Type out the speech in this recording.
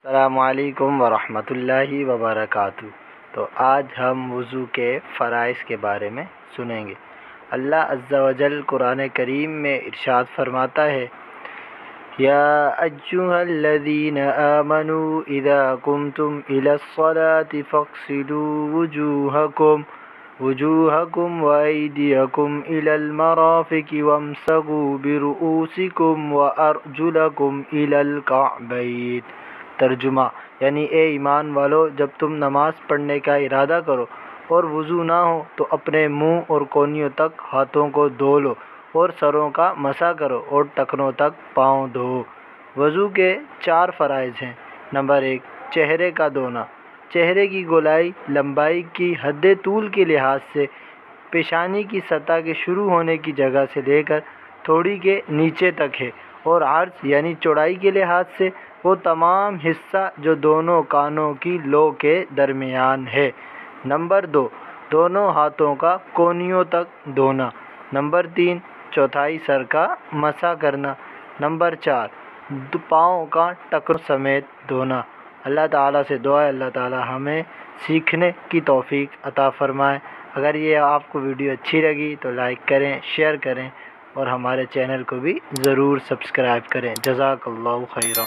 السلام علیکم ورحمۃ اللہ وبرکاتہ۔ تو آج ہم وضو کے فرائض کے بارے میں سنیں گے۔ اللہ عز و جل قرآن کریم میں ارشاد فرماتا ہے، یا ایھا الذین آمنوا اذا قمتم الی الصلاۃ فاغسلوا وجوہکم وایدیکم الی المرافق وامسحوا برؤوسکم وارجلکم الی الکعبین۔ ترجمہ یعنی اے ایمان والو، جب تم نماز پڑھنے کا ارادہ کرو اور وضو نہ ہو تو اپنے منہ اور کونیوں تک ہاتھوں کو دھو لو اور سروں کا مسح کرو اور ٹخنوں تک پاؤں دھو۔ وضو کے 4 فرائض ہیں۔ نمبر 1، چہرے کا دھونا۔ چہرے کی گولائی لمبائی کی حد طول کے لحاظ سے پیشانی کی سطح کے شروع ہونے کی جگہ سے لے کر تھوڑی کے نیچے تک ہے، اور عرض یعنی چوڑائی کے لحاظ سے وہ تمام حصہ جو دونوں کانوں کی لو کے درمیان ہے۔ نمبر 2، دونوں ہاتھوں کا کونیوں تک دھونا۔ نمبر 3، چوتھائی سر کا مسح کرنا۔ نمبر 4، پاؤں کا ٹخنوں سمیت دھونا۔ اللہ تعالیٰ سے دعا ہے اللہ تعالیٰ ہمیں سیکھنے کی توفیق عطا فرمائے۔ اگر یہ آپ کو ویڈیو اچھی لگی تو لائک کریں، شیئر کریں اور ہمارے چینل کو بھی ضرور سبسکرائب کریں۔ جزاک اللہ خیرا۔